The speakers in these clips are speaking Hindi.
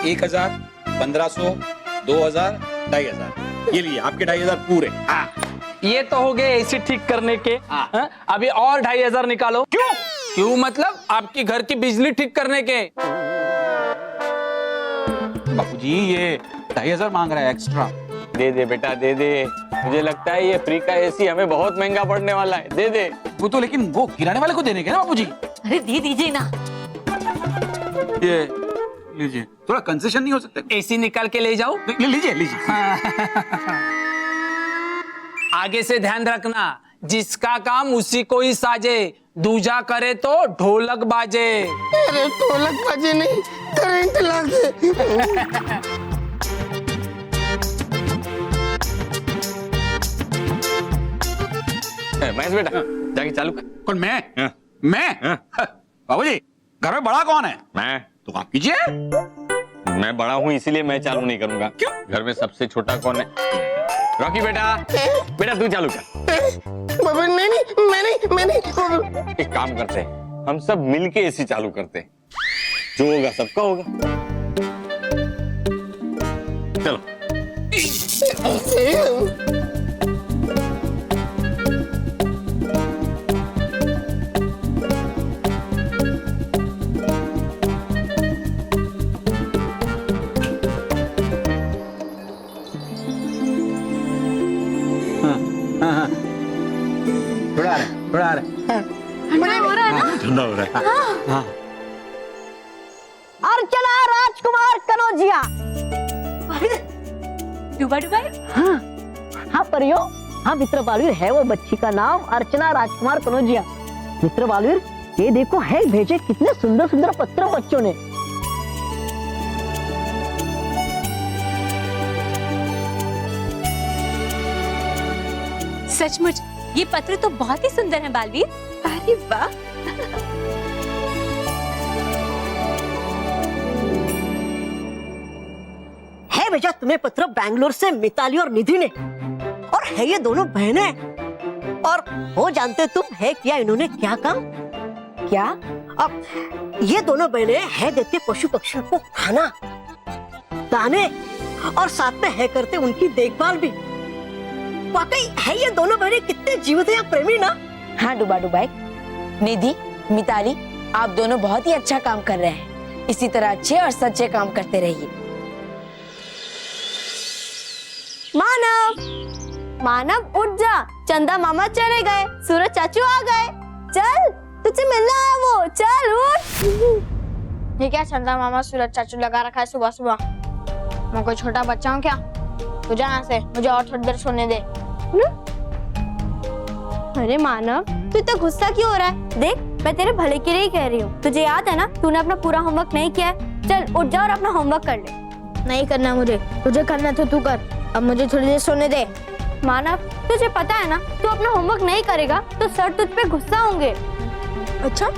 1000, 1500, 2000, 2500। ये लिए आपके 2500 पूरे। हाँ। ये तो हो गए एसी ठीक करने के। हाँ? अभी और 2500 निकालो। क्यों? क्यों मतलब आपकी घर की बिजली ठीक करने के। बापूजी ये 2500 मांग रहा है एक्स्ट्रा। दे दे बेटा दे दे, मुझे लगता है ये फ्री का एसी हमें बहुत महंगा पड़ने वाला है, दे दे। वो तो लेकिन वो किराने वाले को देने के ना बापूजी। अरे दे दीजिए ना। ये लीजिए, थोड़ा कंसेशन नहीं हो सकता? एसी निकाल के ले जाओ। लीजिए लीजिए। आगे से ध्यान रखना, जिसका काम उसी को ही साजे, दूजा करे तो ढोलक बाजे। अरे ढोलक बाजे नहीं, करंट लागे। महेश बेटा जाके चालू कर। कौन मैं? हाँ। मैं? बाबूजी घर में बड़ा कौन है? मैं तो आप कीजिए। मैं बड़ा हूँ इसीलिए मैं चालू नहीं करूंगा। क्यों? घर में सबसे छोटा कौन है? रॉकी बेटा, बेटा तू चालू कर। बाबा नहीं मैंने एक काम करते हैं, हम सब मिलके एसी चालू करते हैं, जो होगा सबका होगा। चलो। थोड़ा आ रहा है। हो रहा है ना? ठंडा हो रहा है। हाँ। अर्चना राजकुमार कनौजिया। डुबा डुबा? हाँ परियो, हाँ मित्र बालवीर है वो बच्ची का नाम अर्चना राजकुमार कनौजिया। मित्र बालवीर ये देखो है भेजे कितने सुंदर सुंदर पत्र बच्चों ने। सचमुच ये पत्र तो बहुत ही सुंदर है बालवीर। अरे वाह। है भेजा तुम्हें पत्र बैंगलोर से मिताली और निधि ने, और है ये दोनों बहनें। और हो जानते तुम है क्या इन्होंने क्या काम? क्या? अब ये दोनों बहनें है देते पशु पक्षियों को खाना, दाने, और साथ में है करते उनकी देखभाल भी। वाकई है ये दोनों बहनें कितने जीवत या प्रेमी ना। हाँ डुबा डुबाई, निधि, मिताली, आप दोनों बहुत ही अच्छा काम कर रहे हैं। इसी तरह अच्छे और सच्चे काम करते रहिए। मानव, मानव उठ जा, चंदा मामा चले गए, सूरज चाचू आ गए। चल तुझसे मिलना है वो, चल उठ। ये क्या चंदा मामा सूरज चाचू लगा रखा है सुबह सुबह? मैं कोई छोटा बच्चा हूँ क्या? तू जा यहाँ से, मुझे और थोड़ी देर सोने दे। अरे मानव तू इतना गुस्सा क्यों हो रहा है? देख मैं तेरे भले के लिए ही कह रही हूँ। तुझे याद है ना तूने अपना पूरा होमवर्क नहीं किया है। चल उठ जा और अपना होमवर्क कर ले। नहीं करना मुझे, तुझे करना तो तू कर, अब मुझे थोड़ी देर सोने दे। मानव तुझे पता है ना तू अपना होमवर्क नहीं करेगा तो सर तुझ पे गुस्सा होंगे। अच्छा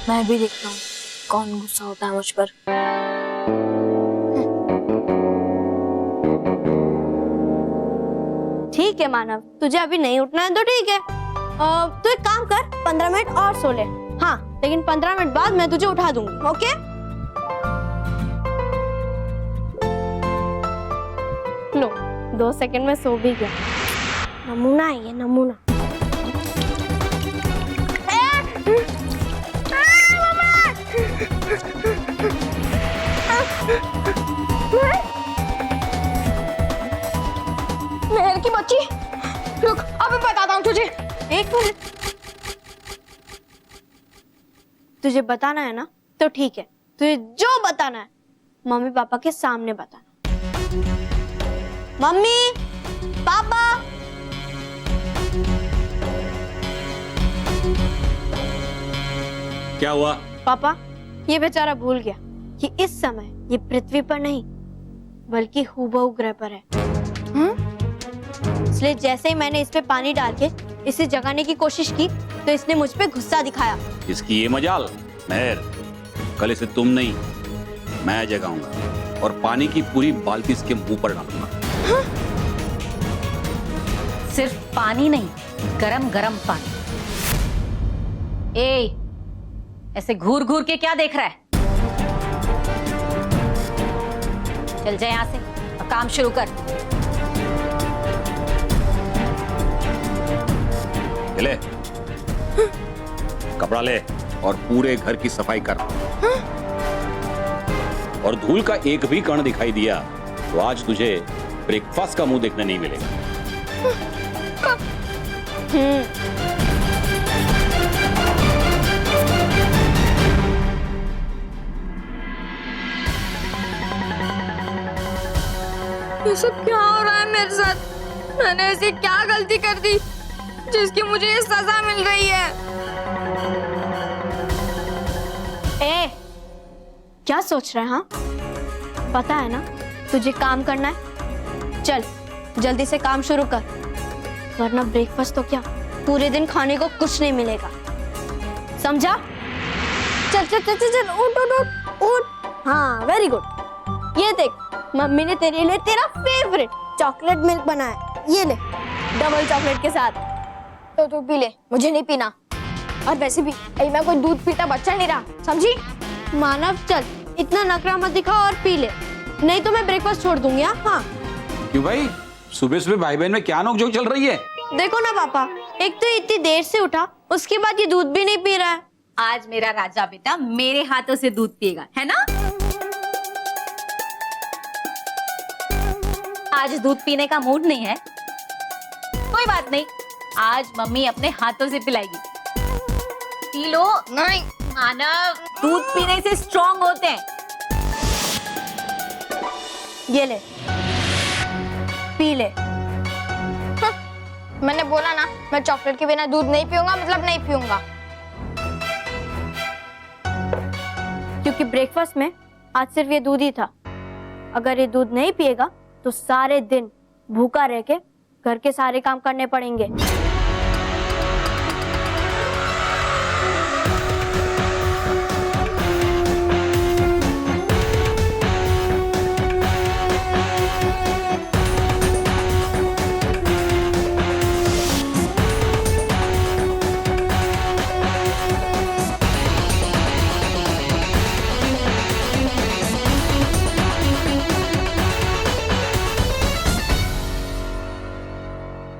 मैं भी देखता हूँ कौन गुस्सा होता है मुझ पर। ठीक है मानव, तुझे अभी नहीं उठना है तो ठीक है। तू एक काम कर, 15 मिनट और सो ले। हाँ लेकिन 15 मिनट बाद मैं तुझे उठा दूंगी। ओके? लो 2 सेकंड में सो भी गया। नमूना है ये, नमूना। मेहर की बच्ची, रुक अभी बताता हूँ तुझे। एक मिनट, तुझे बताना है ना तो ठीक है, तुझे जो बताना है मम्मी पापा के सामने बताना। Mummy papa. क्या हुआ? पापा ये बेचारा भूल गया कि इस समय ये पृथ्वी पर नहीं बल्कि हूबहू ग्रह पर है। इसलिए जैसे ही मैंने इस पे पानी डाल के इसे जगाने की कोशिश की तो इसने मुझ पे गुस्सा दिखाया। इसकी ये मजाल। मेहर, कल इसे तुम नहीं मैं जगाऊंगा और पानी की पूरी बाल्टी इसके मुंह पर डालूंगा। सिर्फ पानी नहीं, गरम गरम पानी। ए, ऐसे घूर घूर के क्या देख रहा है? चल जाए यहाँ से और काम शुरू कर। ले कपड़ा ले और पूरे घर की सफाई कर। और धूल का एक भी कण दिखाई दिया तो आज तुझे ब्रेकफास्ट का मुंह देखने नहीं मिलेगा। ये सब क्या हो रहा है मेरे साथ? मैंने ऐसी क्या गलती कर दी जिसकी मुझे ये सजा मिल रही है? ए, क्या सोच रहे हैं? हाँ, पता है ना तुझे काम करना है। चल जल्दी से काम शुरू कर, वरना ब्रेकफास्ट तो क्या पूरे दिन खाने को कुछ नहीं मिलेगा, समझा? चल चल चल चल, चल उठ उठ उठ उठ। हाँ वेरी गुड। ये देख मम्मी ने तेरे लिए तेरा फेवरेट चॉकलेट मिल्क बनाया, ये ले डबल चॉकलेट के साथ। तो तू पी ले, मुझे नहीं पीना। और वैसे भी मैं कोई दूध पीता बच्चा नहीं रहा, समझी? मानव चल इतना नखरा मत दिखा और पी ले, नहीं तो मैं ब्रेकफास्ट छोड़ दूंगी। हाँ क्यों भाई, सुबह सुबह भाई बहन में क्या नोकझोंक चल रही है? देखो ना पापा, एक तो इतनी देर से उठा, उसके बाद ये दूध भी नहीं पी रहा है। आज मेरा राजा बेटा मेरे हाथों से दूध पिएगा, है ना? आज दूध पीने का मूड नहीं है, कोई बात नहीं, आज मम्मी अपने हाथों से पिलाएगी। P low. नहीं मानव, दूध पीने से स्ट्रांग होते हैं। ये ले पी ले। मैंने बोला ना मैं चॉकलेट के बिना दूध नहीं पीऊंगा, मतलब नहीं पीऊंगा। क्योंकि ब्रेकफास्ट में आज सिर्फ ये दूध ही था। अगर ये दूध नहीं पिएगा तो सारे दिन भूखा रह के घर के सारे काम करने पड़ेंगे।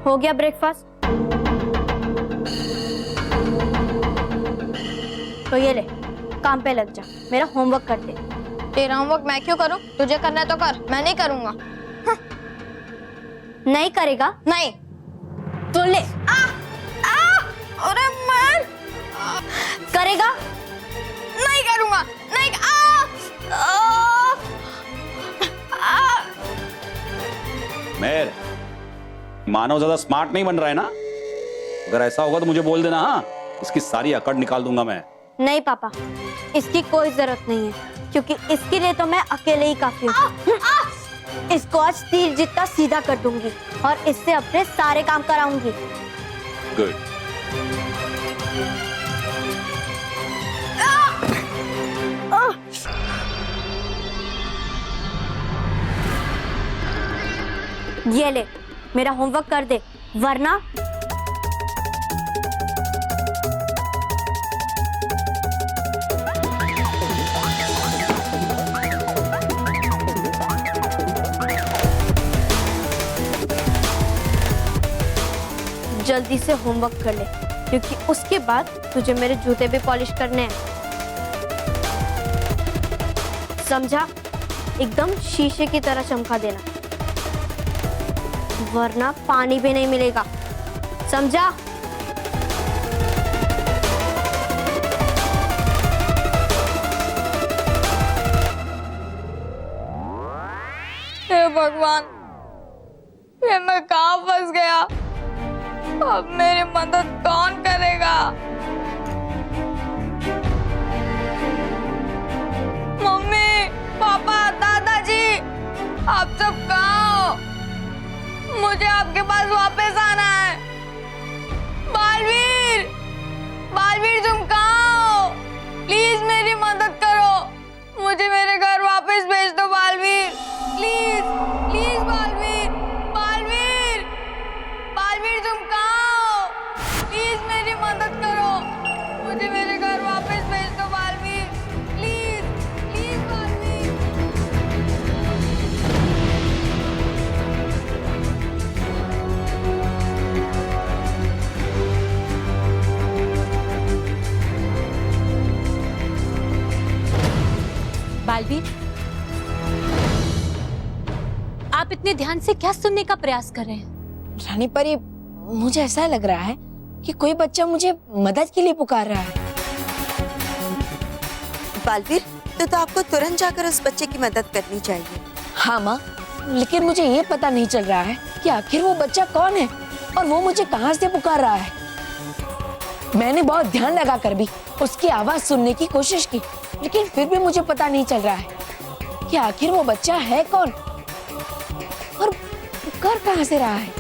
हो गया ब्रेकफास्ट? तो ये ले काम पे लग जा, मेरा होमवर्क कर दे। तेरा होमवर्क मैं क्यों करूं? तुझे करना है तो कर, मैं नहीं करूंगा। नहीं करेगा? नहीं तो ले। अरे मैं करेगा? नहीं करूंगा। नहीं मेहर, मानव ज्यादा स्मार्ट नहीं बन रहा है ना? अगर ऐसा होगा तो मुझे बोल देना। हाँ, इसकी सारी अकड़ निकाल दूंगा मैं। नहीं पापा, इसकी कोई जरूरत नहीं है, क्योंकि इसके लिए तो मैं अकेले ही काफी हूँ। इसको आज तीर जितना सीधा कर दूंगी और इससे अपने सारे काम कराऊंगी। गुड। ये ले मेरा होमवर्क कर दे, वरना जल्दी से होमवर्क कर ले, क्योंकि उसके बाद तुझे मेरे जूते भी पॉलिश करने हैं, समझा? एकदम शीशे की तरह चमका देना, वरना पानी भी नहीं मिलेगा, समझा? हे भगवान, ये मैं कहाँ फंस गया? अब मेरी मदद कौन करेगा? मम्मी, पापा, दादाजी, आप सब कहाँ हो? मुझे आपके पास वापस आना है। बालवीर, बालवीर तुम कहाँ हो? प्लीज मेरी मदद करो, मुझे मेरे घर वापस भेज दो बालवीर, प्लीज प्लीज बालवीर, बालवीर, बालवीर तुम कहाँ हो? प्लीज मेरी मदद करो, मुझे मेरे घर वापस भेज दो बालवीर, प्लीज प्लीज बालवीर। आप इतने ध्यान से क्या सुनने का प्रयास कर रहे हैं? रानी परी, मुझे ऐसा लग रहा है कि कोई बच्चा मुझे मदद के लिए पुकार रहा है। बालवीर, तो आपको तुरंत जाकर उस बच्चे की मदद करनी चाहिए। हाँ माँ, लेकिन मुझे ये पता नहीं चल रहा है कि आखिर वो बच्चा कौन है और वो मुझे कहाँ से पुकार रहा है। मैंने बहुत ध्यान लगाकर भी उसकी आवाज सुनने की कोशिश की, लेकिन फिर भी मुझे पता नहीं चल रहा है कि आखिर वो बच्चा है कौन और पुकार कहाँ से रहा है।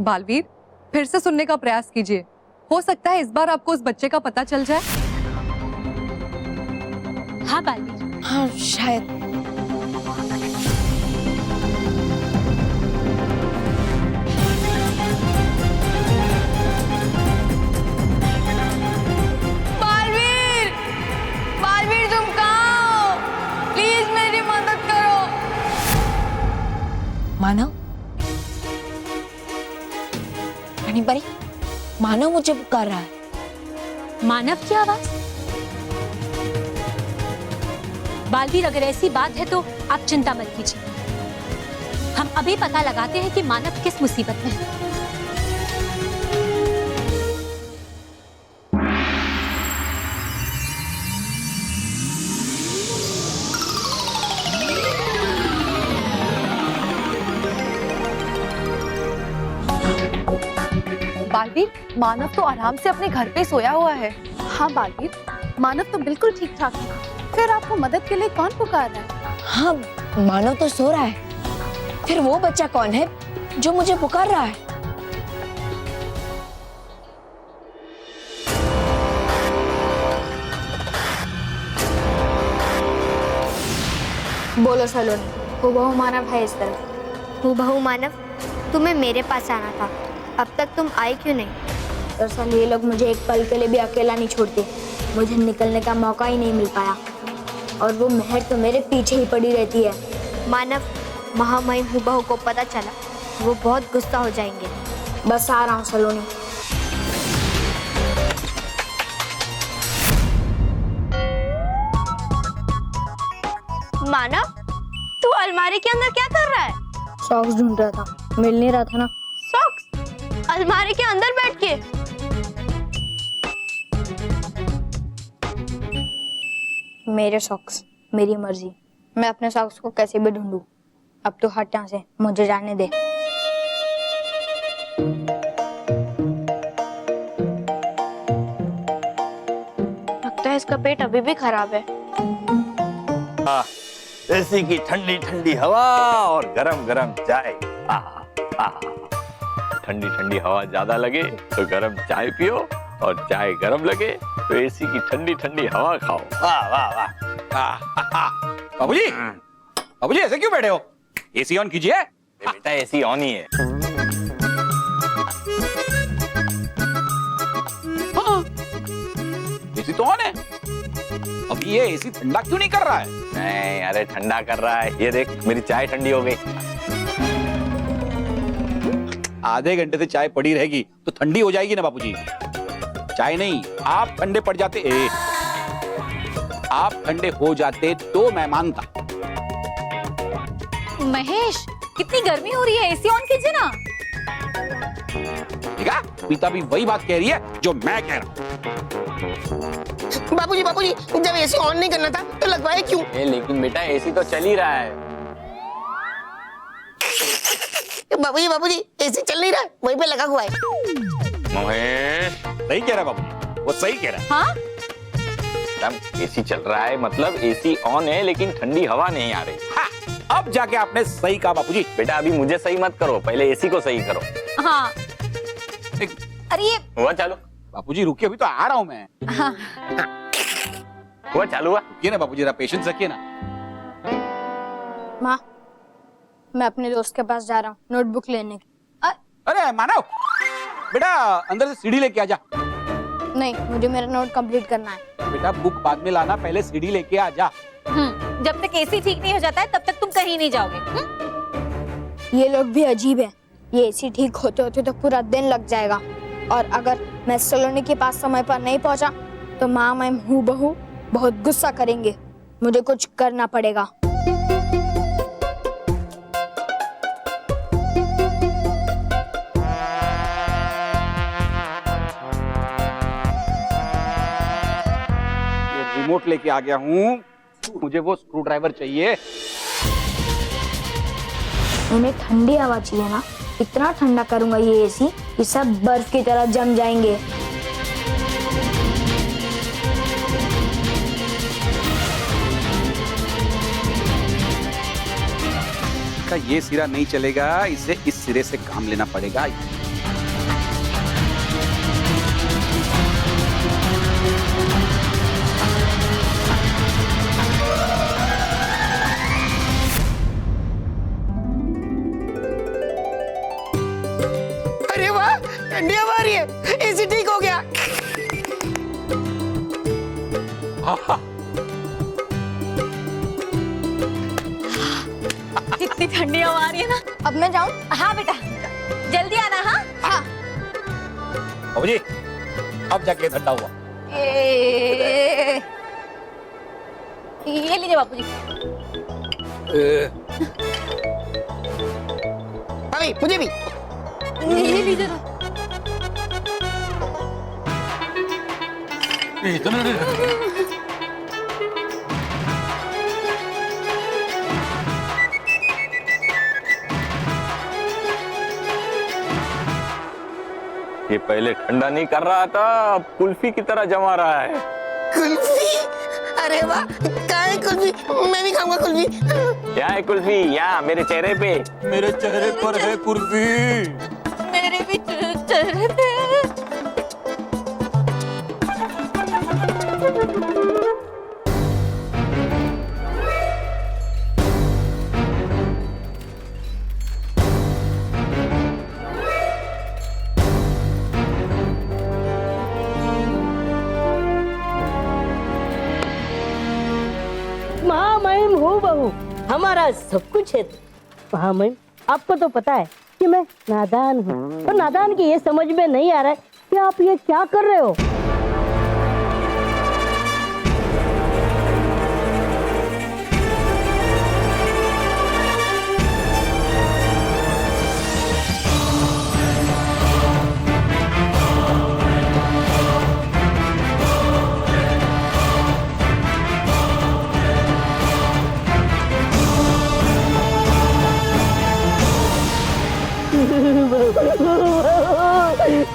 बालवीर, फिर से सुनने का प्रयास कीजिए। हो सकता है इस बार आपको उस बच्चे का पता चल जाए। हाँ बालवीर। हाँ शायद। बालवीर, बालवीर तुम कहाँ हो? प्लीज मेरी मदद करो। मानव, रानी परी, मानव मुझे पुकार रहा है। मानव की आवाज? बालवीर, अगर ऐसी बात है तो आप चिंता मत कीजिए। हम अभी पता लगाते हैं कि मानव किस मुसीबत में है। बालवीर, मानव तो आराम से अपने घर पे सोया हुआ है। हाँ बालवीर, मानव तो बिल्कुल ठीक ठाक है। फिर आपको मदद के लिए कौन पुकार रहा है? हाँ, मानव तो सो रहा है। फिर वो बच्चा कौन है जो मुझे पुकार रहा है? बोलो सलोनी, हूबहू मानव है इस तरफ। हूबहू मानव, तुम्हें मेरे पास आना था, अब तक तुम आए क्यों नहीं? दरअसल ये लोग मुझे एक पल के लिए भी अकेला नहीं छोड़ते। मुझे निकलने का मौका ही नहीं मिल पाया और वो मेहर तो मेरे पीछे ही पड़ी रहती है। मानव, महामहिम हूबहू को पता चला, वो बहुत गुस्सा हो जाएंगे। बस आ रहा हूँ सलोनी। मानव, तू अलमारी के अंदर क्या कर रहा है? सॉक्स ढूंढ रहा था, मिल नहीं रहा था ना। सॉक्स? अलमारी के अंदर बैठ के? मेरे सॉक्स, मेरी मर्जी। मैं अपने सॉक्स को कैसे भी ढूंढूं। अब तो हट यहाँ से, मुझे जाने दे। लगता है इसका पेट अभी भी खराब है। एसी की ठंडी ठंडी हवा और गरम गरम चाय। ठंडी ठंडी हवा ज्यादा लगे तो गरम चाय पियो और चाय गरम लगे तो एसी की ठंडी ठंडी हवा खाओ। वाह वाह वाह। बाबूजी, बाबूजी ऐसे क्यों बैठे हो? एसी ऑन कीजिए। बेटा एसी ऑन ही है। एसी तो ऑन है। अब ये एसी ठंडा क्यों नहीं कर रहा है? नहीं, अरे ठंडा कर रहा है। ये देख, मेरी चाय ठंडी हो गई। आधे घंटे से चाय पड़ी रहेगी तो ठंडी हो जाएगी ना बाबूजी। चाय नहीं, आप ठंडे पड़ जाते। आप ठंडे हो जाते तो मैं मानता। महेश, कितनी गर्मी हो रही है, एसी ऑन कीजिए ना। ठीक है, पिता भी वही बात कह रही है जो मैं कह रहा हूँ। बाबूजी, बाबूजी, जब एसी ऑन नहीं करना था तो लगवाए क्यों? लेकिन बेटा एसी तो चल ही रहा है। बाबूजी, बाबूजी, एसी चल नहीं रहा, वहीं पे लगा हुआ है। महेश, सही कह रहा है बाबू, वो सही कह रहा है। हाँ, एसी चल रहा है मतलब एसी ऑन है, लेकिन ठंडी हवा नहीं आ रही। हाँ, अब जाके आपने सही कहा बाबूजी। बेटा अभी मुझे सही मत करो, पहले एसी को सही करो। हाँ। अरे ये हुआ चालू? बाबूजी रुकिए, अभी तो आ रहा हूँ मैं। हाँ। हुआ चालू हुआ? रुकिए ना बाबूजी, जरा पेशेंस रखिए ना। माँ, मैं अपने दोस्त के पास जा रहा हूँ नोटबुक लेने की। अरे मानव, बेटा अंदर से सीढ़ी लेके आ जा। नहीं, मुझे मेरा नोट कंप्लीट करना है। बेटा बुक बाद में लाना, पहले सीढ़ी लेके आ जा। जब तक एसी ठीक नहीं हो जाता है तब तक तुम कहीं नहीं जाओगे। ये लोग भी अजीब है। ये एसी ठीक होते होते तो पूरा दिन लग जाएगा और अगर मैं सलोनी के पास समय पर नहीं पहुंचा तो माँ मैं हूबहू बहुत गुस्सा करेंगे। मुझे कुछ करना पड़ेगा। रिमोट लेके आ गया हूँ, मुझे वो स्क्रू ड्राइवर चाहिए। उन्हें ठंडी हवा चाहिए ना, इतना ठंडा करूंगा ये एसी कि सब बर्फ की तरह जम जाएंगे। का ये सिरा नहीं चलेगा, इसे इस सिरे से काम लेना पड़ेगा। अरे वाह, ठंडी हवा आ रही है, एसी ठीक हो गया। कितनी ठंडी हवा आ रही है ना। अब मैं जाऊं? हाँ बेटा, जल्दी आना। हाँ हाँ। बाबूजी, अब जाके ठंडा हुआ। ये लीजिए बापूजी। भाभी मुझे भी। ये लीजिए ना। ये पहले ठंडा नहीं कर रहा था, अब कुल्फी की तरह जमा रहा है। कुल्फी? अरे वाह, कहाँ है कुल्फी? मैं भी खाऊंगा कुल्फी। क्या है कुल्फी? यहाँ मेरे चेहरे पे। मेरे चेहरे पर है कुल्फी। मेरे भी चेहरे पे। महामहिम हो बहू, हमारा सब कुछ है। महामहिम, आपको तो पता है कि मैं नादान हूँ, और नादान की ये समझ में नहीं आ रहा है कि आप ये क्या कर रहे हो।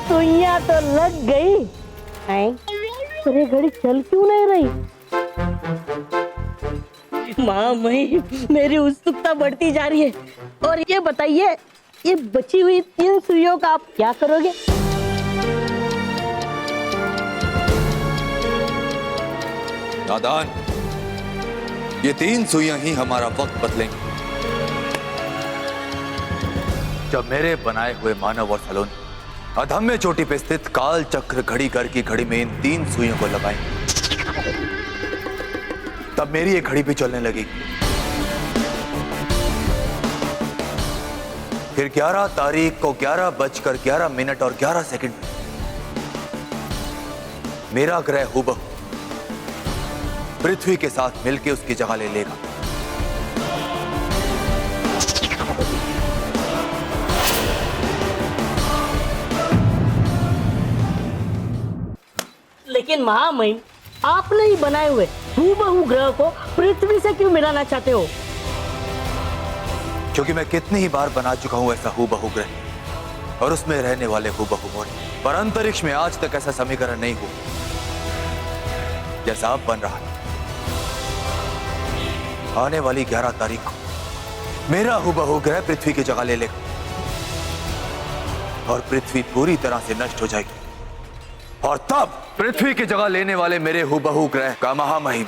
सुइयां तो लग गई। अरे घड़ी चल क्यों नहीं रही? माँ मेरी उत्सुकता बढ़ती जा रही है। और ये बताइए, ये बची हुई 3 सुइयों का आप क्या करोगे? नादान, ये 3 सुइयां ही हमारा वक्त बदलेंगे। जब मेरे बनाए हुए मानव और सलोनी अधम्य चोटी पे स्थित काल चक्र घड़ी घर की घड़ी में इन 3 सुइयों को लगाएंगे, तब मेरी ये घड़ी भी चलने लगेगी। फिर 11 तारीख को 11:11 और 11 सेकंड मेरा ग्रह हुबहू पृथ्वी के साथ मिलकर उसकी जगह ले लेगा। लेकिन महामहिम, आपने ही बनाए हुए हूबहू ग्रह को पृथ्वी से क्यों मिलाना चाहते हो? क्योंकि मैं कितनी ही बार बना चुका हूं ऐसा हूबहू ग्रह और उसमें रहने वाले हूबहू मोरे, पर अंतरिक्ष में आज तक ऐसा समीकरण नहीं हुआ जैसा अब बन रहा है। आने वाली 11 तारीख को मेरा हूबहू ग्रह पृथ्वी की जगह ले लेगा और पृथ्वी पूरी तरह से नष्ट हो जाएगी, और तब पृथ्वी की जगह लेने वाले मेरे हूबहू ग्रह का महामहिम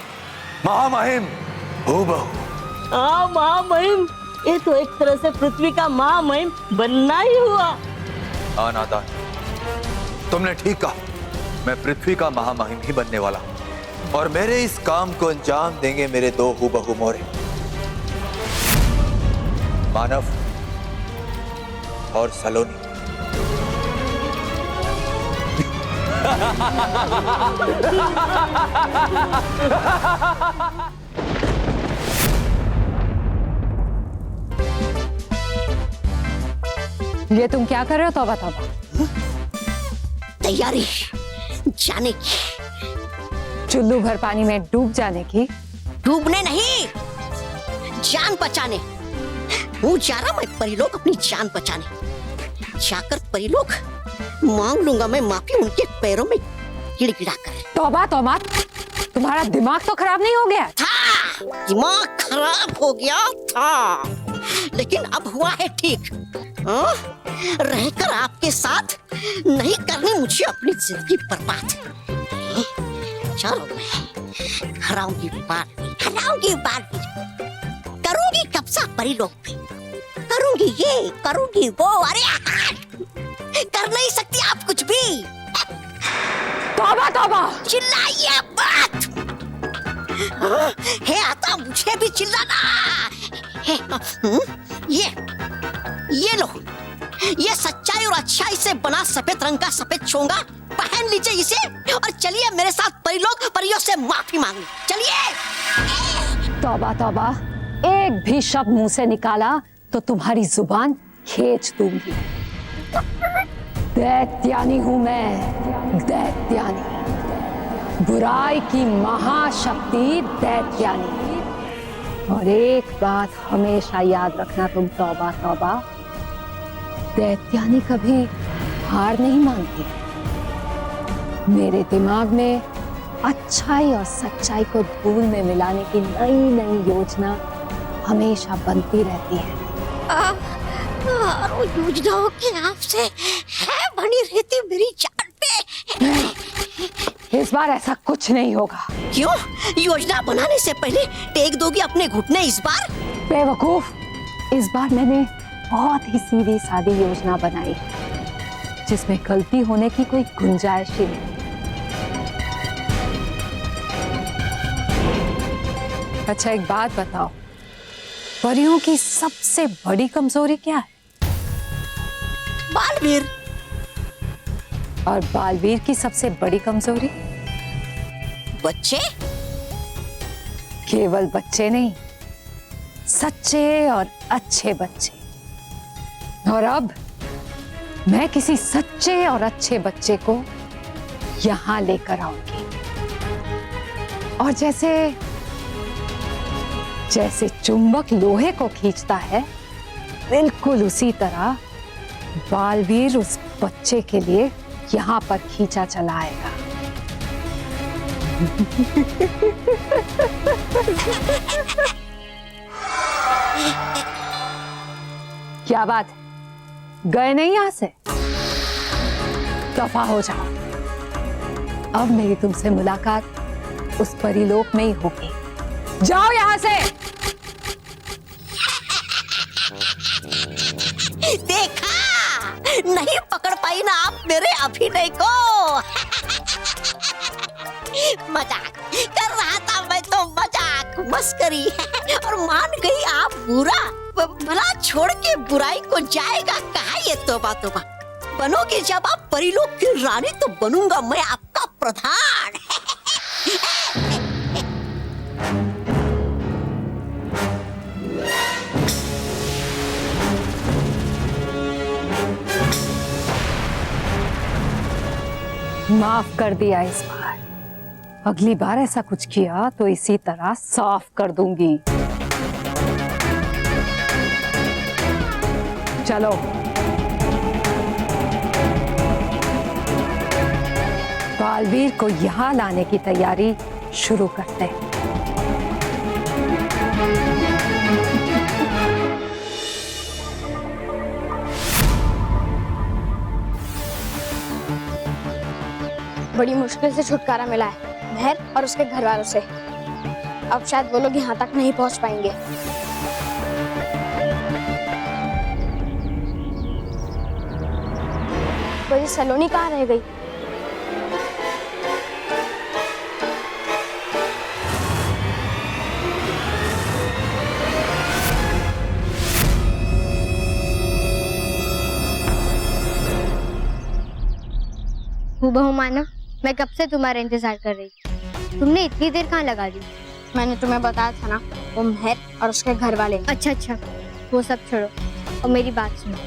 हूबहू। हाँ महामहिम, ये तो एक तरह से पृथ्वी का महामहिम बनना ही हुआ। हाँ नादान, तुमने ठीक कहा, मैं पृथ्वी का महामहिम ही बनने वाला हूं, और मेरे इस काम को अंजाम देंगे मेरे 2 हूबहू मोरे, मानव और सलोनी। ये तुम क्या कर रहे हो तौबा तौबा? तैयारी जाने की। चुल्लू भर पानी में डूब जाने की? डूबने नहीं, जान बचाने हूँ जा रहा मैं परिलोक, अपनी जान बचाने। जाकर परिलोक मांग लूंगा मैं माफी उनके पैरों में गिड़गिड़ा कर। तौबा तौबा, तुम्हारा दिमाग तो खराब नहीं हो गया? था, दिमाग खराब हो गया था, लेकिन अब हुआ है ठीक। हाँ? रहकर आपके साथ नहीं करनी मुझे अपनी जिंदगी बर्बाद। चलो मैं हराऊंगी बात, करूंगी कब्जा परिलोक पे, करूंगी ये करूंगी वो। अरे कर नहीं सकती आप कुछ भी। तौबा तौबा, चिल्लाइए मत। है आता मुझे भी चिल्लाना है। ये लो, ये सच्चाई और अच्छाई से बना सफेद रंग का सफेद चोंगा, पहन लीजिए इसे और चलिए मेरे साथ परिलोक परियों से माफी मांगने। चलिए। तौबा तौबा, एक भी शब्द मुंह से निकाला तो तुम्हारी जुबान खींच दूंगी। दैत्यानी हूं मैं, दैत्यानी, बुराई की महाशक्ति दैत्यानी। और एक बात हमेशा याद रखना तुम तौबा तौबा, दैत्यानी कभी हार नहीं मानती। मेरे दिमाग में अच्छाई और सच्चाई को धूल में मिलाने की नई नई योजना हमेशा बनती रहती है। और योजनाओं के आपसे है बनी रहती मेरी जान पे। इस बार ऐसा कुछ नहीं होगा। क्यों? योजना बनाने से पहले टेक दोगी अपने घुटने इस बार? बेवकूफ, इस बार मैंने बहुत ही सीधी सादी योजना बनाई जिसमें गलती होने की कोई गुंजाइश ही नहीं। अच्छा एक बात बताओ, परियों की सबसे बड़ी कमजोरी क्या है? बालवीर। और बालवीर की सबसे बड़ी कमजोरी? बच्चे। केवल बच्चे नहीं, सच्चे और अच्छे बच्चे। और अब मैं किसी सच्चे और अच्छे बच्चे को यहां लेकर आऊंगी। और जैसे चुंबक लोहे को खींचता है, बिल्कुल उसी तरह बालवीर उस बच्चे के लिए यहां पर खींचा चला आएगा। क्या बात है, गए नहीं यहां से? दफा हो जाओ। अब मेरी तुमसे मुलाकात उस परिलोक में ही होगी। जाओ यहां से। देखा, नहीं पकड़ पाई ना आप मेरे अभिनय को। मजाक कर रहा था मैं तो, मजाक मस्करी। और मान गई आप बुरा। भला छोड़ के बुराई को जाएगा कहाँ ये तौबा तौबा। बनोगे जब आप परिलोक की रानी तो बनूंगा मैं आपका प्रधान। माफ कर दिया इस बार, अगली बार ऐसा कुछ किया तो इसी तरह साफ कर दूंगी। चलो बालवीर को यहां लाने की तैयारी शुरू करते हैं। बड़ी मुश्किल से छुटकारा मिला है महर और उसके घर वालों से। अब शायद वो लोग यहाँ तक नहीं पहुंच पाएंगे। वही सलोनी कहाँ रह गई? बहू मानव, मैं कब से तुम्हारा इंतजार कर रही थी। तुमने इतनी देर कहाँ लगा दी? मैंने तुम्हें बताया था ना, वो महर और उसके घर वाले। अच्छा, वो सब छोड़ो और मेरी बात सुनो।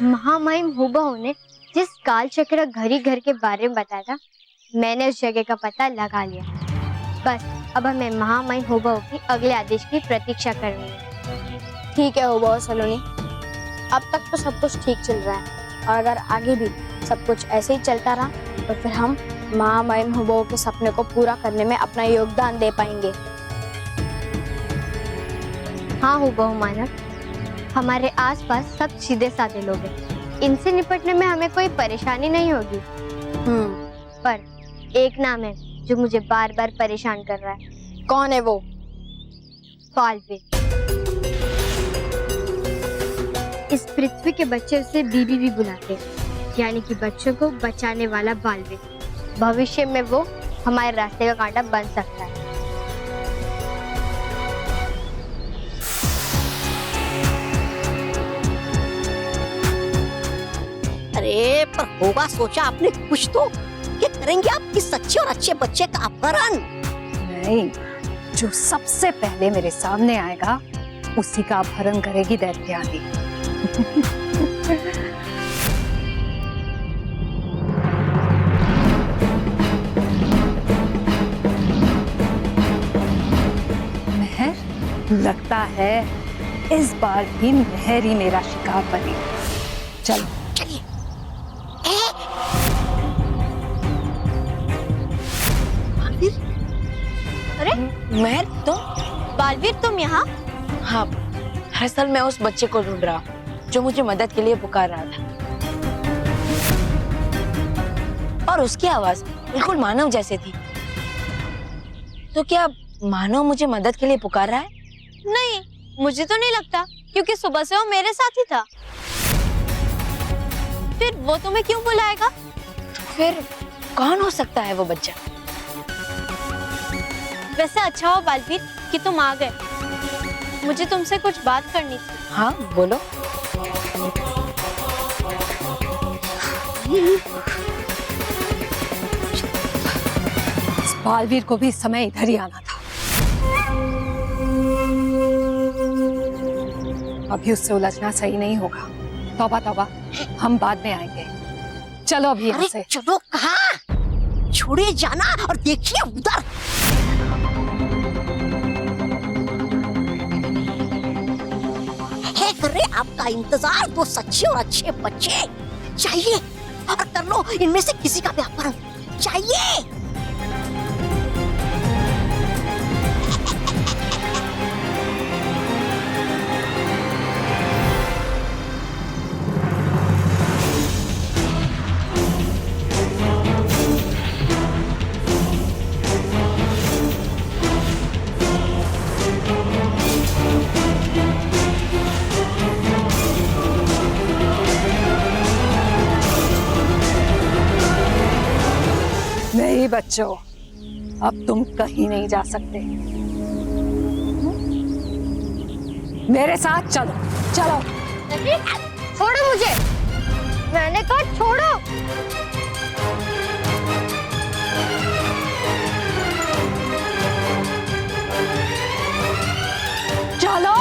महामहिम हुबहू ने जिस काल चक्र घड़ी घर के बारे में बताया था, मैंने उस जगह का पता लगा लिया। बस अब हमें महामहिम हुबहू की अगले आदेश की प्रतीक्षा करनी है। ठीक है हुबहू सलोनी, अब तक तो सब कुछ ठीक चल रहा है और अगर आगे भी सब कुछ ऐसे ही चलता रहा तो फिर हम महामहिम हुबहू के सपने को पूरा करने में अपना योगदान दे पाएंगे। हाँ हुबहू मानव, हमारे आसपास सब सीधे साधे लोग हैं, इनसे निपटने में हमें कोई परेशानी नहीं होगी। पर एक नाम है जो मुझे बार बार परेशान कर रहा है। कौन है वो? बालवीर। इस पृथ्वी के बच्चे उसे बीबी भी बुलाते हैं, यानी कि बच्चों को बचाने वाला बालवीर। भविष्य में वो हमारे रास्ते का कांटा बन सकता है। अरे पर होगा सोचा आपने कुछ तो? क्या करेंगे आप इस अच्छे और अच्छे बच्चे का अपहरण? नहीं, जो सबसे पहले मेरे सामने आएगा उसी का अपहरण करेगी दैत्यानी। लगता है इस बार भी मेहर ही मेरा शिकार बनी। चलो चलिए। अरे मेहर तुम? बालवीर तुम यहाँ? हाँ, दरअसल मैं उस बच्चे को ढूंढ रहा हूँ जो मुझे मदद के लिए पुकार रहा था, और उसकी आवाज बिल्कुल मानव जैसे थी। तो क्या मानव मुझे मदद के लिए पुकार रहा है? नहीं, मुझे तो नहीं लगता, क्योंकि सुबह से वो मेरे साथ ही था। फिर वो तुम्हें क्यों बुलाएगा? तो फिर कौन हो सकता है वो बच्चा? वैसे अच्छा हो बालवीर कि तुम आ गए, मुझे तुमसे कुछ बात करनी थी। हाँ बोलो। इस बालवीर को भी इस समय इधर ही आना था। अभी उससे उलझना सही नहीं होगा। तौबा तौबा, हम बाद में आएंगे। चलो अभी यहाँ से। चलो कहाँ? छोड़िए जाना और देखिए उधर। है कर रहे आपका इंतजार दो सच्चे और अच्छे बच्चे। चाहिए और कर लो इनमें से किसी का भी अपहरण। चाहिए। नहीं बच्चों, अब तुम कहीं नहीं जा सकते। मेरे साथ चलो। चलो। छोड़ो मुझे, मैंने कहा छोड़ो। चलो।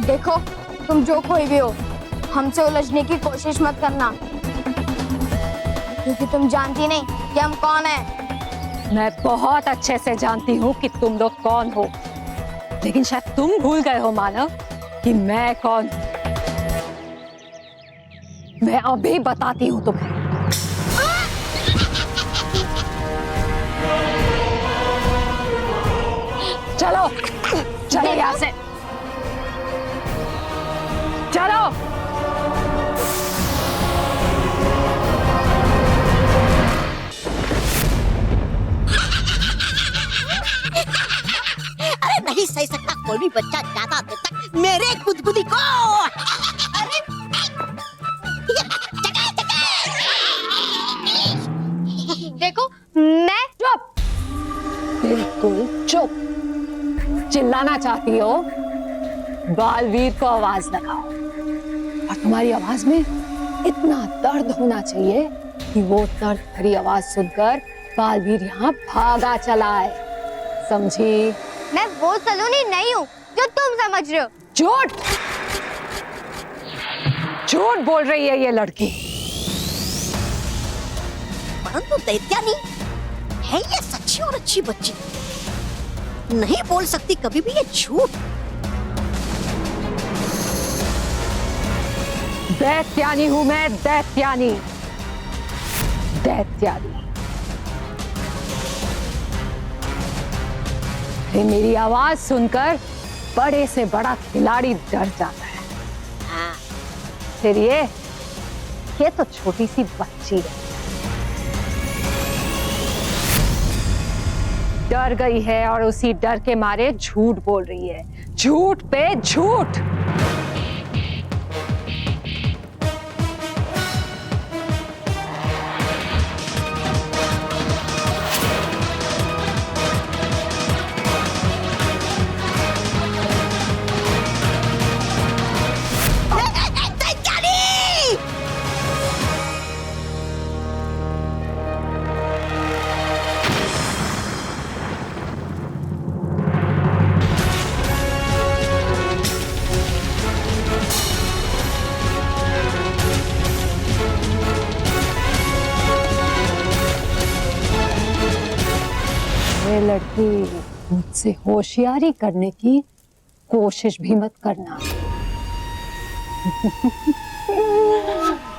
देखो, तुम जो कोई भी हो, हमसे उलझने की कोशिश मत करना, क्योंकि तुम जानती नहीं कि हम कौन हैं। मैं बहुत अच्छे से जानती हूँ कि तुम लोग कौन हो, लेकिन शायद तुम भूल गए हो मानव कि मैं कौन हूँ। मैं अभी बताती हूँ तुम्हें। चलो चलो यहाँ से। चलो। अरे नहीं सही सकता कोई भी बच्चा ज्यादा देर तक मेरे गुदगुदी को। अरे देखो, मैं बिल्कुल चुप। चिल्लाना चाहती हो बालवीर को आवाज लगाओ और तुम्हारी आवाज में इतना दर्द होना चाहिए कि वो दर्द भरी आवाज सुनकर बालवीर यहाँ भागा चला आए। समझी? मैं वो सलोनी नहीं हूँ जो तुम समझ रहे हो। झूठ झूठ बोल रही है ये लड़की। परंतु दैत्यानी है ये सच्ची और अच्छी बच्ची, नहीं बोल सकती कभी भी ये झूठ। दैत्यानी हूं मैं, दैत्यानी दैत्यानी। अरे मेरी आवाज सुनकर बड़े से बड़ा खिलाड़ी डर जाता है। हाँ। फिर ये तो छोटी सी बच्ची है, डर गई है और उसी डर के मारे झूठ बोल रही है, झूठ पे झूठ। लड़की मुझसे होशियारी करने की कोशिश भी मत करना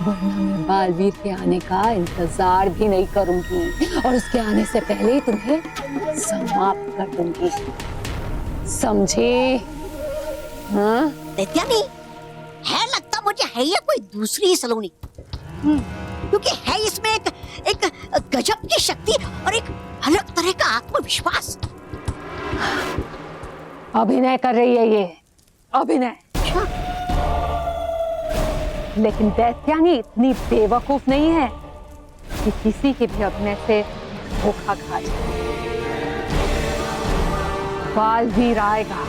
वरना मैं बालवीर के आने का इंतजार भी नहीं करूंगी और उसके आने से पहले ही तुम्हें समाप्त कर दूंगी। समझी? हाँ? दैत्यानी है लगता मुझे है ये कोई दूसरी ही सलोनी, क्योंकि है इसमें एक गजब की शक्ति और एक अलग तरह का आत्मविश्वास। अभिनय कर रही है ये, अभिनय। लेकिन दैत्यानी इतनी बेवकूफ नहीं है कि किसी के भी अभिनय से धोखा खा जाए। बालवीर आएगा,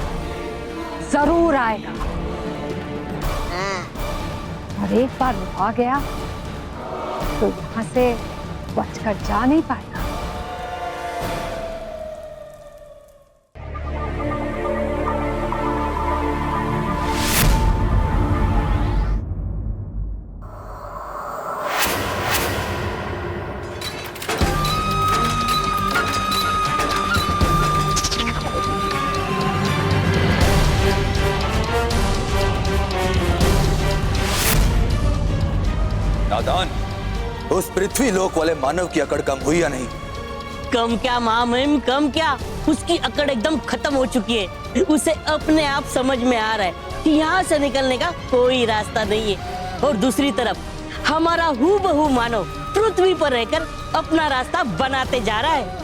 जरूर आएगा। और एक बार वो आ गया तो यहाँ से बचकर जा नहीं पाएगा। नादान, उस पृथ्वी लोक वाले मानव की अकड़ कम हुई या नहीं? कम क्या महामहिम, कम क्या, उसकी अकड़ एकदम खत्म हो चुकी है। उसे अपने आप समझ में आ रहा है कि यहाँ से निकलने का कोई रास्ता नहीं है। और दूसरी तरफ हमारा हूबहू मानव पृथ्वी पर रहकर अपना रास्ता बनाते जा रहा है।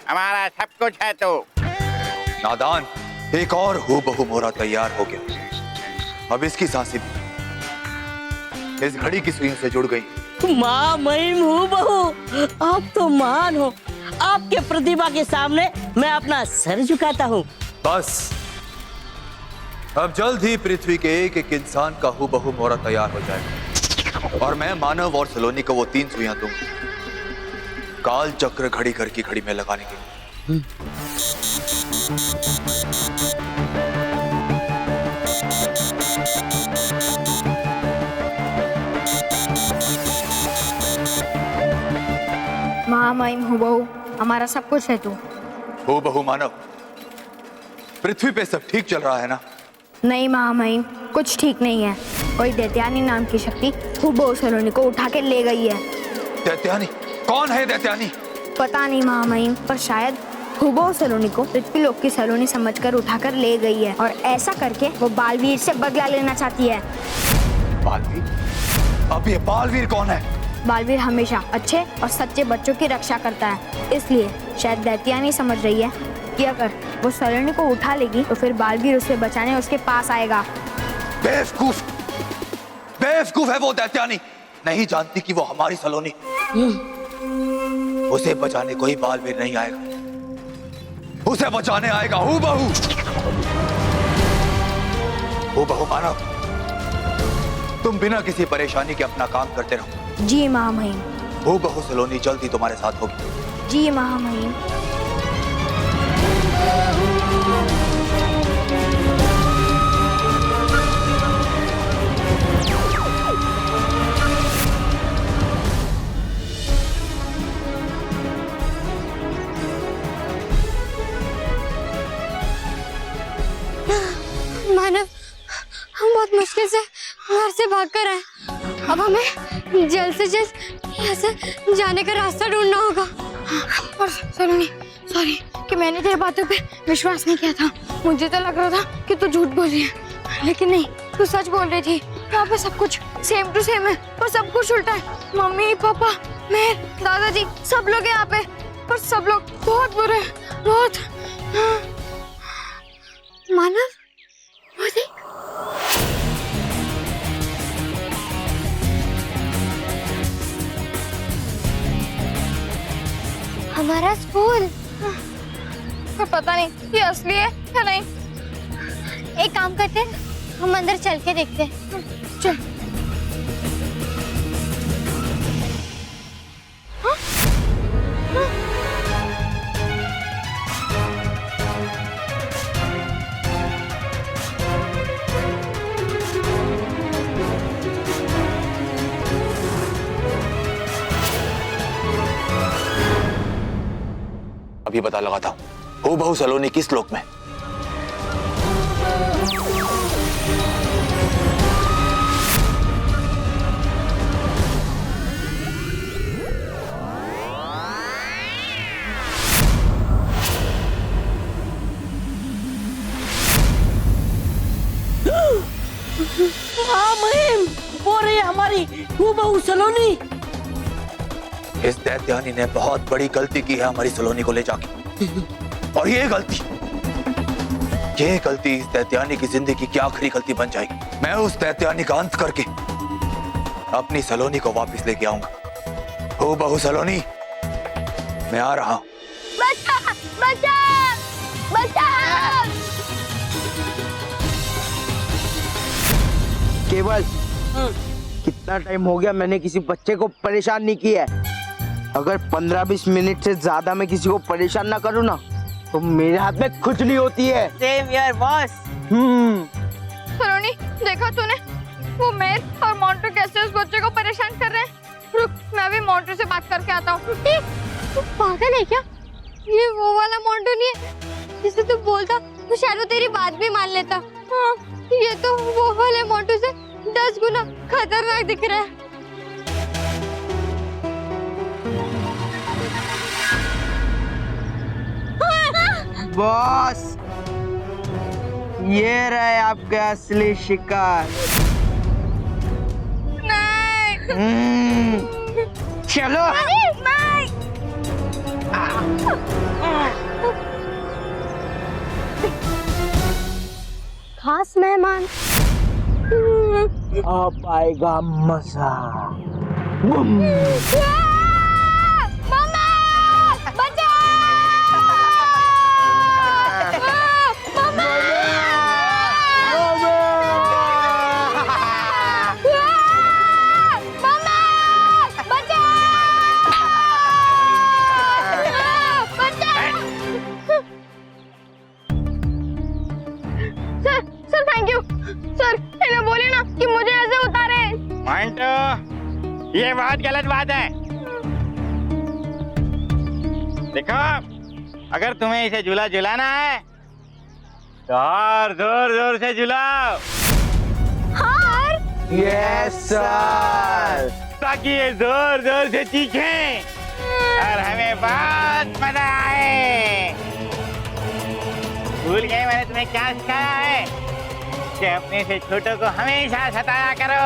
हमारा सब कुछ है तो। नादान, एक और हूबहू मोरा तैयार हो गया। अब इसकी सांसें भी इस घड़ी की सुइयों से जुड़ गई। माँ महिम हूबहू, आप तो महान हो। आपके प्रतिभा के सामने मैं अपना सर झुकाता हूँ। बस अब जल्द ही पृथ्वी के एक एक इंसान का हूबहू मोरा तैयार हो जाएगा और मैं मानव और सलोनी को वो 3 सुइयां दूंगा काल चक्र घड़ी घर की घड़ी में लगाने के लिए। महामहिम हूबहू, हमारा सब कुछ है तू। हूबहू मानव, पृथ्वी पे सब ठीक चल रहा है ना? नहीं महामहिम, कुछ ठीक नहीं है। कोई दैत्यानी नाम की शक्ति हूबहू सलोनी को उठा के ले गई है। दैत्यानी? कौन है दैत्यानी? पता नहीं महामहिम, पर शायद हूबहू सलोनी को पृथ्वी लोक की सलोनी समझकर उठाकर ले गई है और ऐसा करके वो बालवीर से बदला लेना चाहती है। बालवीर? अब ये बालवीर कौन है? बालवीर हमेशा अच्छे और सच्चे बच्चों की रक्षा करता है। इसलिए शायद दैत्यानी समझ रही है कि अगर वो सलोनी को उठा लेगी तो फिर बालवीर उसे बचाने उसके पास आएगा। बेवकूफ, बेवकूफ है वो दैत्यानी, नहीं जानती कि वो हमारी सलोनी। उसे बचाने कोई बालवीर नहीं आएगा, उसे बचाने आएगा हूबहू मानव। तुम बिना किसी परेशानी के अपना काम करते रहो। जी महामहिम। हूबहू सलोनी जल्दी तुम्हारे साथ होगी। जी महामहिम। मानव, हम बहुत मुश्किल से घर से भाग कर आए। अब हमें जल्द से जल्द यहाँ से जाने का रास्ता ढूंढना होगा। और सलोनी, सॉरी कि मैंने तेरी बातों पे विश्वास नहीं किया था। मुझे तो लग रहा था कि तू झूठ बोल रही है, लेकिन नहीं, तू सच बोल रही थी। यहाँ पे सब कुछ सेम टू सेम है और सब कुछ उल्टा है। मम्मी, पापा, मैं, दादाजी, सब लोग यहाँ पे, और सब लोग बहुत बुरे हैं, बहुत। मानव, वो देख। हमारा स्कूल। पर पता नहीं ये असली है या नहीं। एक काम करते हैं, हम अंदर चल के देखते हैं। चल। अभी पता लगाता हूँ हूबहू सलोनी किस लोक में। हाँ महिम, वो रही हमारी हूबहू सलोनी। इस दैत्यानी ने बहुत बड़ी गलती की है हमारी सलोनी को ले जाके, और ये गलती इस दैत्यानी की जिंदगी की आखिरी गलती बन जाएगी। मैं उस दैत्यानी का अंत करके अपनी सलोनी को वापस लेके आऊंगा। हूबहू सलोनी, मैं आ रहा हूं। बचा, बचा, बचा। केवल कितना टाइम हो गया मैंने किसी बच्चे को परेशान नहीं किया है। अगर 15-20 मिनट से ज्यादा मैं किसी को परेशान ना करूँ ना तो मेरे हाथ में खुजली होती है। सेम यार बॉस। सलोनी, देखा तूने वो मेर और मोंटू कैसे उस बच्चे को परेशान कर रहे हैं। रुक, मैं भी मोंटू से बात करके आता हूँ। तू पागल है क्या? ये वो वाला मोंटू नहीं है जिसे तू बोलता तो शायद वो तेरी बात भी मान लेता। हाँ, ये तो वो वाले मोंटू से 10 गुना खतरनाक दिख रहा है। बॉस, ये रहे आपके असली शिकार। नहीं। चलो। नहीं। खास मेहमान। अब आएगा मजा। सर थैंक यू सर, इन्हें बोलिए ना कि मुझे ऐसे उतारे। मोंटू, ये बहुत गलत बात है। देखो, अगर तुम्हें इसे झूला झुलाना है तो और जोर जोर से झुलाओ। Yes sir. ताकि ये जोर जोर से चीखें और हमें बहुत मजा आए। भूल गए मैंने तुम्हें क्या सिखाया है कि अपने से छोटों को हमेशा सताया करो।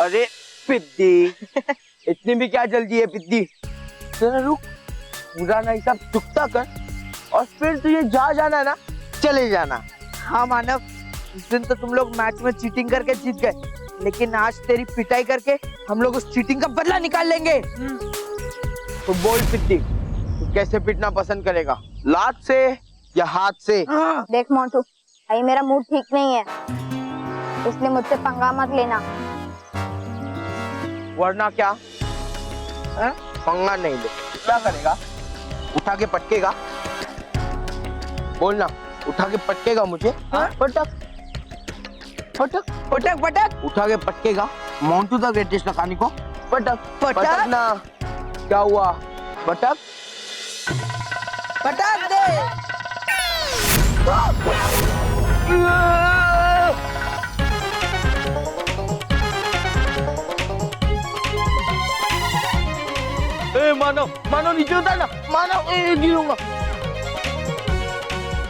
अरे पिद्दी, इतनी भी क्या जल्दी है पिद्दी? जरा रुक, पूरा ना हिसाब चुकता कर और फिर तुझे जहाँ जाना है ना चले जाना। हाँ मानव, उस दिन तो तुम लोग मैच में चीटिंग करके जीत गए, लेकिन आज तेरी पिटाई करके हम लोग उस चीटिंग का बदला निकाल लेंगे। तो बोल पिद्दी, तू कैसे पिटना पसंद करेगा, लात से या हाथ से? देख मोंटू, भाई मेरा मूड ठीक नहीं है, इसलिए मुझसे पंगा मत लेना। वरना क्या? पंगा नहीं ले, क्या करेगा? उठा के पटकेगा? बोलना, उठा के पटकेगा मुझे? पटक पटक पटक पटक, उठा के पटकेगा मोंटू द ग्रेटेस्ट लखानी को? पटक पटक ना, क्या हुआ? पटक पटक दे। मानव, मानव नीचे उतारना, मानव गिरूंगा,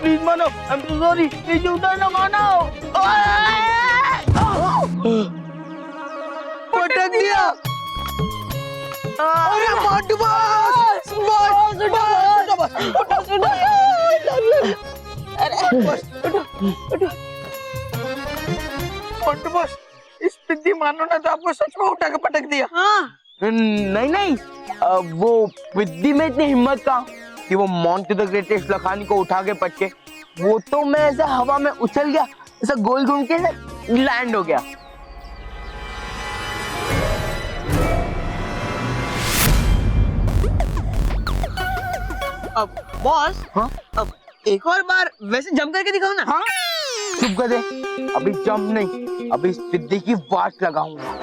please Manav, I am so sorry, नीचे उतारना मानव। पटक दिया। अरे Montu boss, boss Montu boss, इस पिद्दी मानो ना तो आपको सच में उठा के पटक दिया। नहीं नहीं, वो पिद्दी में इतनी हिम्मत कहाँ कि वो मोंटू द ग्रेटेस्ट लखानी को उठा के पटके। वो तो मैं ऐसा हवा में उछल गया, ऐसा गोल घूम के लैंड हो गया। अब बॉस, अब एक और बार वैसे जंप करके दिखाओ ना। हाँ? चुप कर दे, अभी जंप नहीं, अभी इस पिद्दी की वाट लगाऊंगा।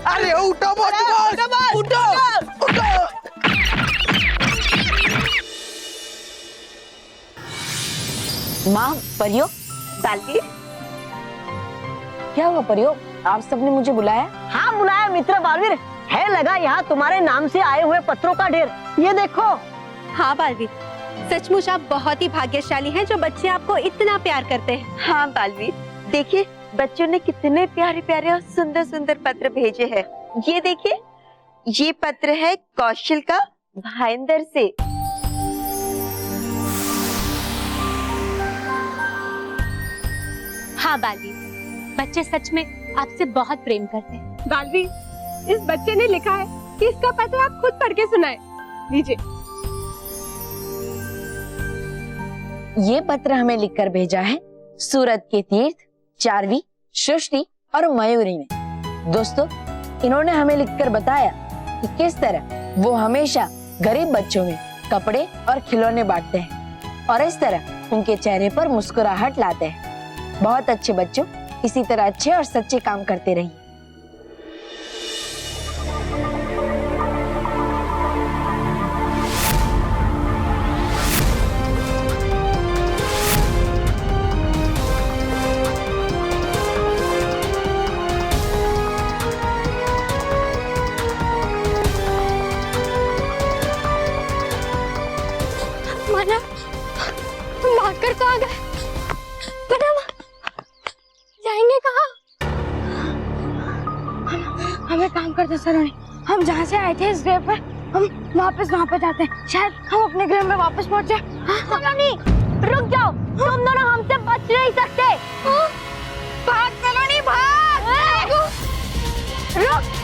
अरे उठो उठो उठो। माँ परियो, बालवीर, क्या हुआ परियो, आप सबने मुझे बुलाया? हाँ बुलाया मित्र बालवीर, है लगा यहाँ तुम्हारे नाम से आए हुए पत्रों का ढेर, ये देखो। हाँ बालवीर, सचमुच आप बहुत ही भाग्यशाली हैं जो बच्चे आपको इतना प्यार करते हैं। हाँ बालवीर, देखिए बच्चों ने कितने प्यारे प्यारे और सुंदर सुंदर पत्र भेजे हैं। ये देखिए, ये पत्र है कौशल का भाईंदर से। हाँ बालवीर, बच्चे सच में आपसे बहुत प्रेम करते हैं। बालवीर, इस बच्चे ने लिखा है कि इसका पत्र आप खुद पढ़ के सुनाए। लीजिए। ये पत्र हमें लिखकर भेजा है सूरत के तीर्थ, चारवी, सृष्टि और मयूरी ने। दोस्तों, इन्होंने हमें लिखकर बताया कि किस तरह वो हमेशा गरीब बच्चों में कपड़े और खिलौने बांटते हैं और इस तरह उनके चेहरे पर मुस्कुराहट लाते हैं। बहुत अच्छे बच्चों, इसी तरह अच्छे और सच्चे काम करते रहिए। हमें काम करते सलोनी, हम जहाँ से आए थे इस ग्रह पे, हम वापस वहाँ पे जाते हैं। शायद हम अपने ग्रह में वापस पहुँच जाए। सलोनी रुक जाओ, तुम दोनों हमसे बच नहीं सकते। भाग सलोनी भाग। रुक।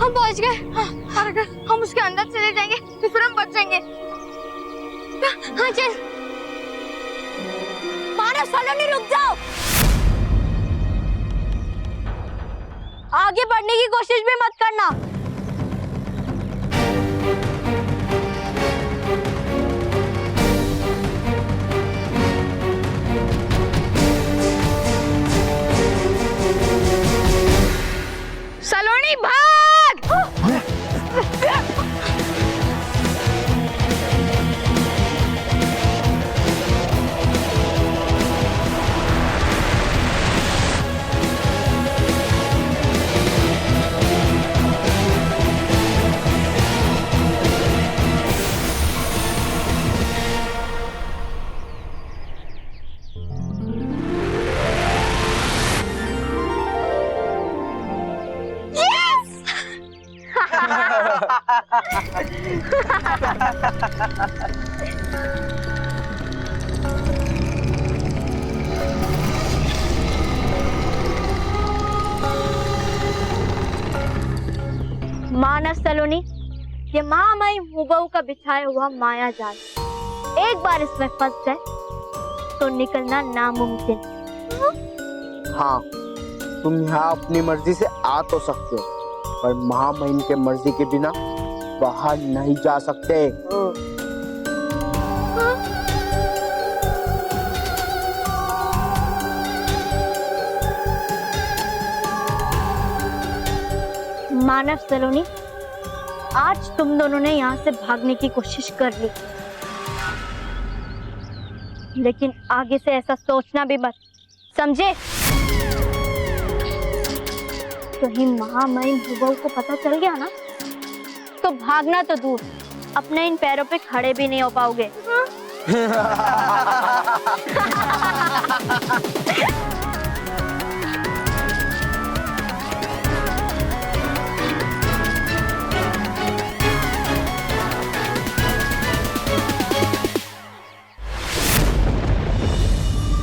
हम पहुंच गए। और अगर हम उसके अंदर चले जाएंगे तो फिर हम बच जाएंगे। हाँ चल। मानव सलोनी रुक जाओ, आगे बढ़ने की कोशिश भी मत करना। सलोनी भाग। मानव सलोनी, ये महामहिम हुबहू का बिछाया हुआ माया जाल, एक बार इसमें फंस जाए तो निकलना नामुमकिन। हाँ, तुम यहाँ अपनी मर्जी से आ तो सकते हो, पर महामहिम के मर्जी के बिना बाहर नहीं जा सकते। मानव सलोनी, आज तुम दोनों ने यहाँ से भागने की कोशिश कर ली, लेकिन आगे से ऐसा सोचना भी मत, समझे? कहीं महामहिम हुबहू को पता चल गया ना, तो भागना तो दूर, अपने इन पैरों पे खड़े भी नहीं हो पाओगे।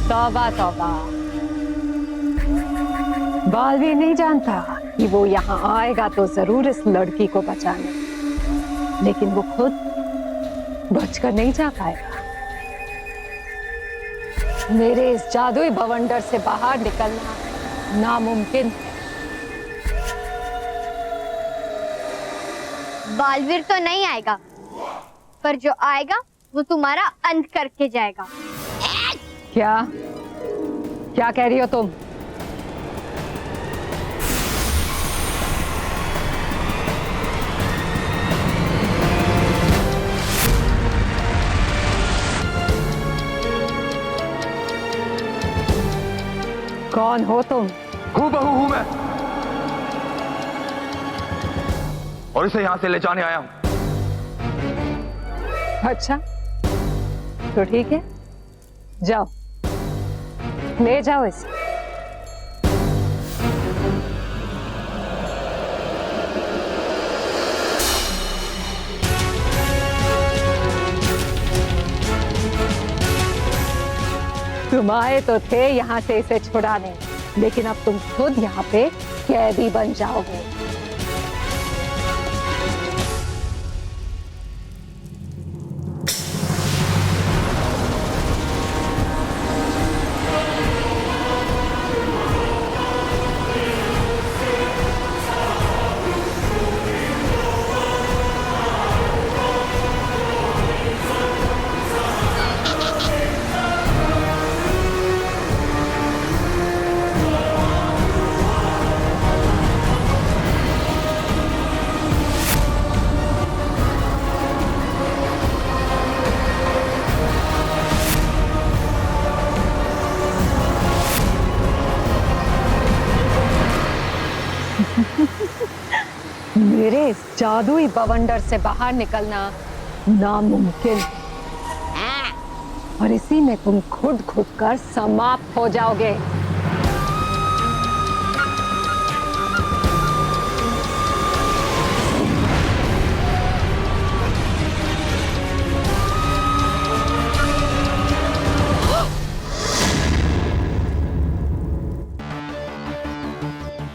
तौबा तौबा, बालवीर नहीं जानता कि वो यहाँ आएगा तो जरूर इस लड़की को बचाने, लेकिन वो खुद बचकर नहीं जा पाएगा। मेरे इस जादुई बवंडर से बाहर निकलना नामुमकिन है। बालवीर तो नहीं आएगा, पर जो आएगा वो तुम्हारा अंत करके जाएगा। क्या क्या कह रही हो तुम? कौन हो तुम? हुबहू हूं मैं, और इसे यहां से ले जाने आया हूं। अच्छा तो ठीक है, जाओ ले जाओ इसे। तुम आए तो थे यहाँ से इसे छुड़ाने, लेकिन अब तुम खुद यहाँ पे कैदी बन जाओगे। मेरे इस जादुई बवंडर से बाहर निकलना नामुमकिन और इसी में तुम खुद कर समाप्त हो जाओगे।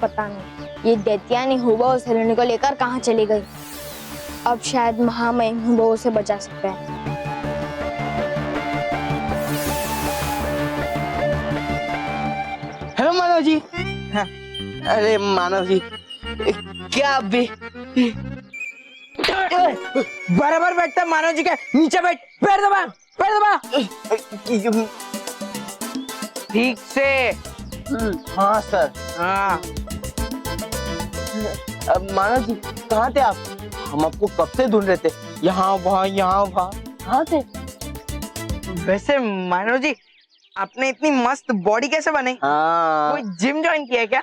पता नहीं ये दैत्यानी हुबहू सलोनी को लेकर कहाँ चली गई। अब शायद महामहिम हुबहू से बचा सकते हैं। हेलो मानव जी। हाँ, अरे मानव जी क्या अभी बराबर बैठता मानव जी के नीचे बैठ, पैर दबा, पैर दबा। ठीक से। हाँ सर। हाँ अब मानव जी कहाँ थे आप? हम आपको कब से ढूंढ रहे थे, यहाँ वहाँ कहाँ थे? वैसे मानव जी आपने इतनी मस्त बॉडी कैसे बनाई? कोई जिम ज्वाइन किया है क्या?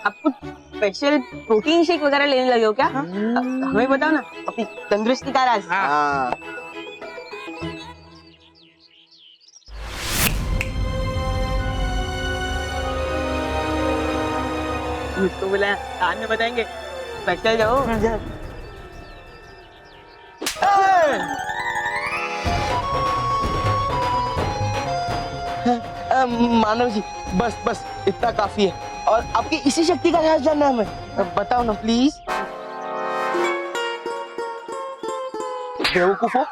आप कुछ स्पेशल प्रोटीन शेक वगैरह लेने लगे हो क्या? हमें बताओ ना अपनी तंदुरुस्ती का राज। उसको बोला कान में बताएंगे, बैठते जाओ। मानव जी बस इतना काफी है। और आपकी इसी शक्ति का राज जानना है हमें, बताओ ना प्लीज। बेवकूफो,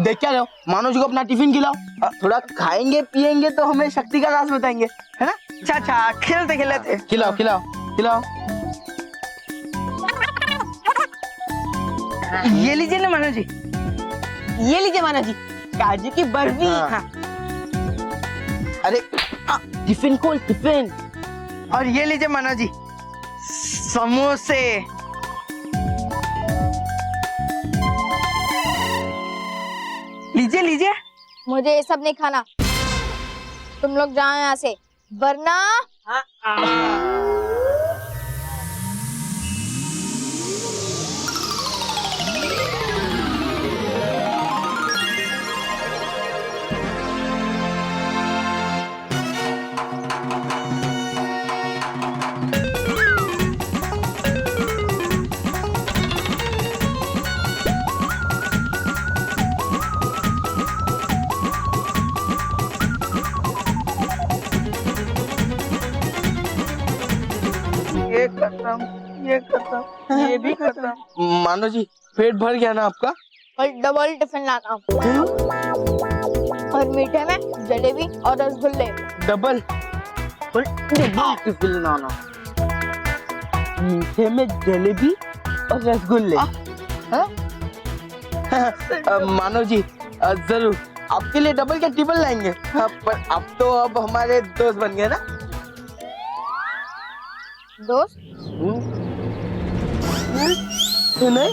देख क्या रहे हो? मानव जी को अपना टिफिन खिलाओ, थोड़ा खाएंगे पिएंगे तो हमें शक्ति का राज बताएंगे, है ना? अच्छा खेलते खेलते खिलाओ। ये लीजिए ना मानव जी, ये लीजिए मानव जी, काजू की बर्फी। हाँ। अरे टिफिन खोल, टिफिन। और ये लीजिए मानव जी, समोसे। लीजिए। मुझे ये सब नहीं खाना, तुम लोग जाओ यहाँ से, वरना ये खत्म, ये भी खत्म। मानव जी पेट भर गया ना आपका? और डबल टिफिन लाता हूँ, और मीठे में जलेबी और रसगुल्ले। डबल टिफिन लाना, मीठे में जलेबी और रसगुल्ले। मानव जी जरूर आपके लिए डबल क्या ट्रिपल लाएंगे। पर आप तो अब हमारे दोस्त बन गए ना। दोस्त? नहीं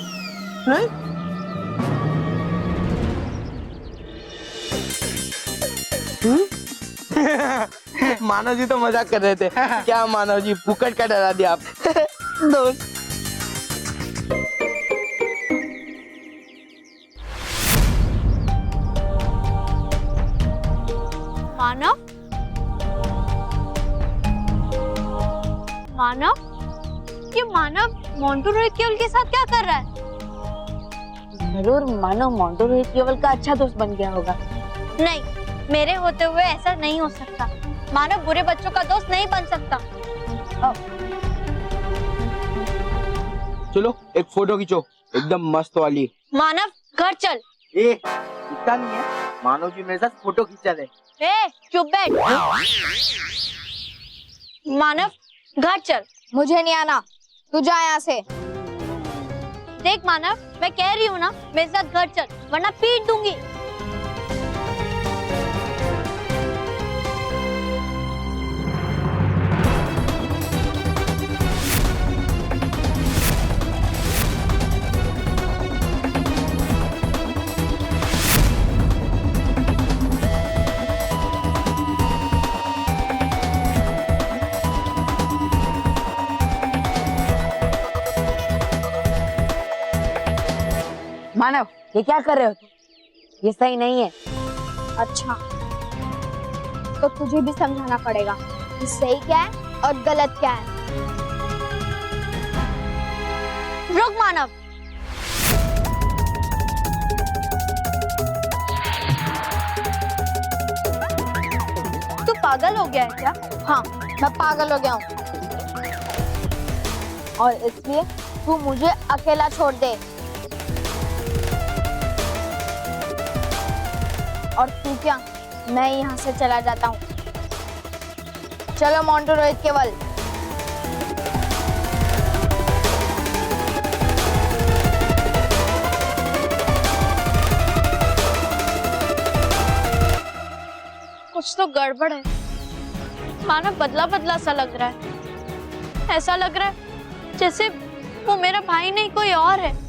मानव जी तो मजाक कर रहे थे। क्या मानव जी फुकट का डरा दिया आप। दोस्त ये मानव मोंटू रोहित केवल के साथ क्या कर रहा है? जरूर मानव मोंटू रोहित केवल का अच्छा दोस्त बन गया होगा। नहीं, मेरे होते हुए ऐसा नहीं हो सकता। मानव बुरे बच्चों का दोस्त नहीं बन सकता। चलो एक फोटो खींचो, एकदम मस्त वाली। मानव घर चल। इतना नहीं है, मानव जी मेरे साथ फोटो खींचा रहे। चुप बैठ। मानव घर चल। मुझे नहीं आना, तू जा यहाँ से। देख मानव, मैं कह रही हूँ ना, मेरे साथ घर चल, वरना पीट दूंगी। मानव, ये क्या कर रहे हो तुम? ये सही नहीं है। अच्छा, तो तुझे भी समझाना पड़ेगा कि सही क्या है और गलत क्या है। रुक मानव, तू पागल हो गया है क्या? हाँ, मैं पागल हो गया हूँ और इसलिए तू मुझे अकेला छोड़ दे। और तू क्या, मैं यहाँ से चला जाता हूँ। चलो मोंटू, रोहित, केवल। कुछ तो गड़बड़ है। मानव बदला बदला सा लग रहा है। ऐसा लग रहा है जैसे वो मेरा भाई नहीं कोई और है।